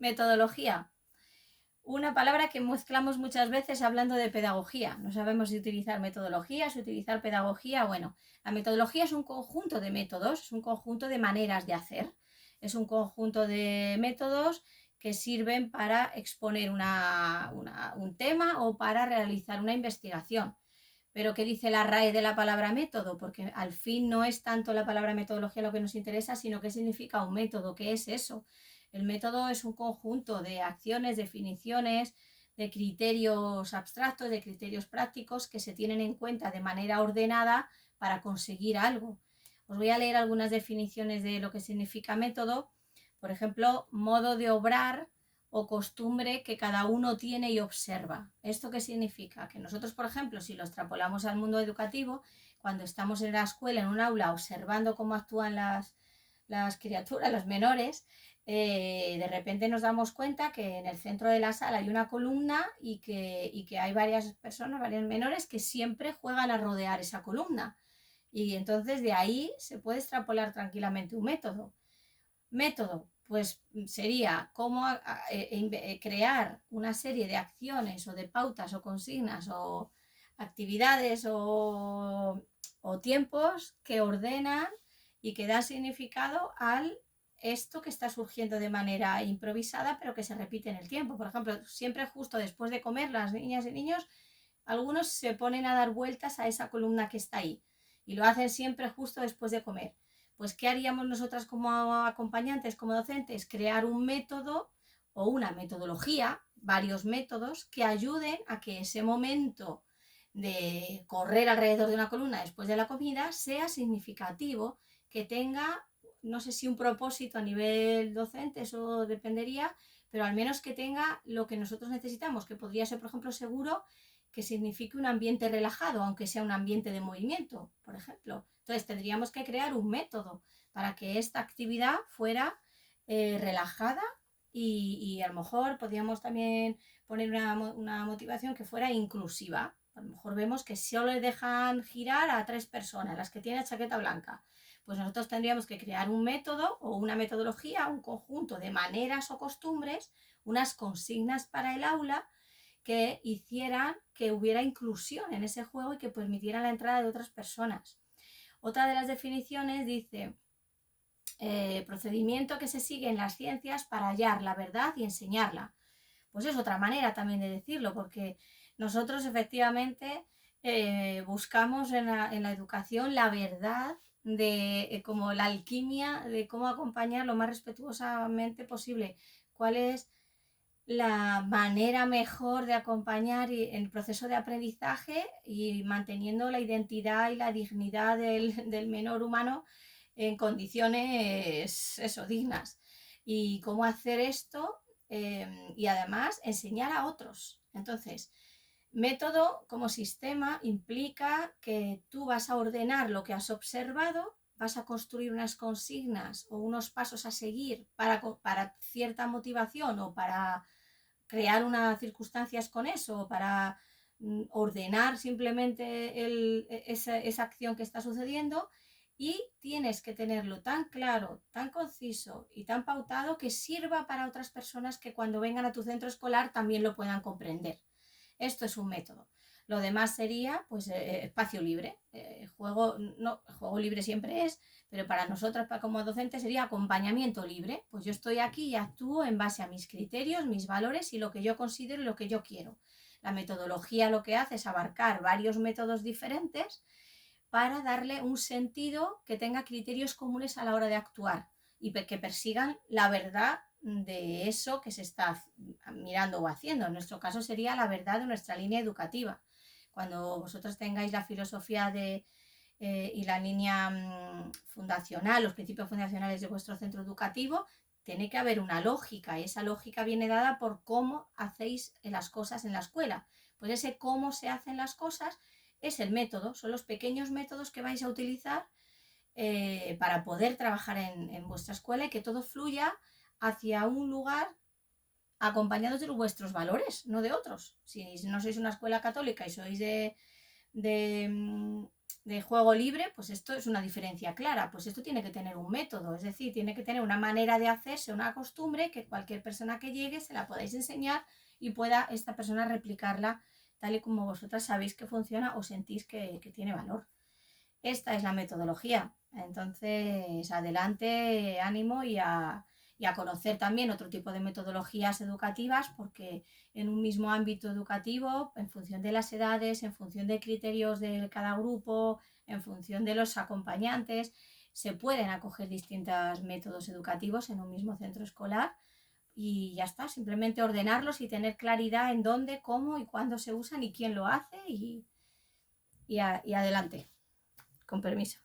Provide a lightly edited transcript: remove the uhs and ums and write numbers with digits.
Metodología. Una palabra que mezclamos muchas veces hablando de pedagogía. No sabemos si utilizar metodología, si utilizar pedagogía. Bueno, la metodología es un conjunto de métodos, es un conjunto de maneras de hacer. Es un conjunto de métodos que sirven para exponer un tema o para realizar una investigación. Pero ¿qué dice la RAE de la palabra método? Porque al fin no es tanto la palabra metodología lo que nos interesa, sino qué significa un método, qué es eso. El método es un conjunto de acciones, definiciones, de criterios abstractos, de criterios prácticos que se tienen en cuenta de manera ordenada para conseguir algo. Os voy a leer algunas definiciones de lo que significa método. Por ejemplo, modo de obrar o costumbre que cada uno tiene y observa. ¿Esto qué significa? Que nosotros, por ejemplo, si lo extrapolamos al mundo educativo, cuando estamos en la escuela, en un aula, observando cómo actúan las criaturas, los menores, de repente nos damos cuenta que en el centro de la sala hay una columna y que hay varias personas, varios menores que siempre juegan a rodear esa columna. Y entonces de ahí se puede extrapolar tranquilamente un método. Método, pues sería cómo crear una serie de acciones o de pautas o consignas o actividades o tiempos que ordenan y que dan significado al esto que está surgiendo de manera improvisada pero que se repite en el tiempo. Por ejemplo, siempre justo después de comer las niñas y niños, algunos se ponen a dar vueltas a esa columna que está ahí y lo hacen siempre justo después de comer. Pues, ¿qué haríamos nosotras como acompañantes, como docentes? Crear un método o una metodología, varios métodos que ayuden a que ese momento de correr alrededor de una columna después de la comida sea significativo, que tenga, no sé si un propósito a nivel docente, eso dependería, pero al menos que tenga lo que nosotros necesitamos, que podría ser, por ejemplo, seguro que signifique un ambiente relajado, aunque sea un ambiente de movimiento, por ejemplo. Entonces tendríamos que crear un método para que esta actividad fuera relajada y a lo mejor podríamos también poner una motivación que fuera inclusiva. A lo mejor vemos que solo le dejan girar a 3 personas, las que tienen chaqueta blanca. Pues nosotros tendríamos que crear un método o una metodología, un conjunto de maneras o costumbres, unas consignas para el aula que hicieran que hubiera inclusión en ese juego y que permitieran la entrada de otras personas. Otra de las definiciones dice procedimiento que se sigue en las ciencias para hallar la verdad y enseñarla. Pues es otra manera también de decirlo, porque nosotros efectivamente buscamos en la educación la verdad de como la alquimia de cómo acompañar lo más respetuosamente posible, cuál es la manera mejor de acompañar el proceso de aprendizaje y manteniendo la identidad y la dignidad del menor humano en condiciones eso, dignas. Y cómo hacer esto y además enseñar a otros. Entonces, método como sistema implica que tú vas a ordenar lo que has observado, vas a construir unas consignas o unos pasos a seguir para cierta motivación o para crear unas circunstancias con eso, para ordenar simplemente esa acción que está sucediendo, y tienes que tenerlo tan claro, tan conciso y tan pautado que sirva para otras personas que cuando vengan a tu centro escolar también lo puedan comprender. Esto es un método. Lo demás sería pues espacio libre. Juego libre siempre es, pero para nosotras como docentes sería acompañamiento libre. Pues yo estoy aquí y actúo en base a mis criterios, mis valores y lo que yo considero y lo que yo quiero. La metodología lo que hace es abarcar varios métodos diferentes para darle un sentido que tenga criterios comunes a la hora de actuar y que persigan la verdad de eso que se está mirando o haciendo. En nuestro caso sería la verdad de nuestra línea educativa. Cuando vosotros tengáis la filosofía y la línea fundacional, los principios fundacionales de vuestro centro educativo, tiene que haber una lógica y esa lógica viene dada por cómo hacéis las cosas en la escuela. Pues ese cómo se hacen las cosas es el método, son los pequeños métodos que vais a utilizar para poder trabajar en vuestra escuela y que todo fluya hacia un lugar acompañados de vuestros valores, no de otros. Si no sois una escuela católica y sois de de juego libre, pues esto es una diferencia clara, pues esto tiene que tener un método, es decir, tiene que tener una manera de hacerse, una costumbre que cualquier persona que llegue se la podáis enseñar y pueda esta persona replicarla tal y como vosotras sabéis que funciona o sentís que tiene valor. Esta es la metodología. Entonces, adelante, ánimo y a conocer también otro tipo de metodologías educativas, porque en un mismo ámbito educativo, en función de las edades, en función de criterios de cada grupo, en función de los acompañantes, se pueden acoger distintos métodos educativos en un mismo centro escolar y ya está, simplemente ordenarlos y tener claridad en dónde, cómo y cuándo se usan y quién lo hace y adelante, con permiso.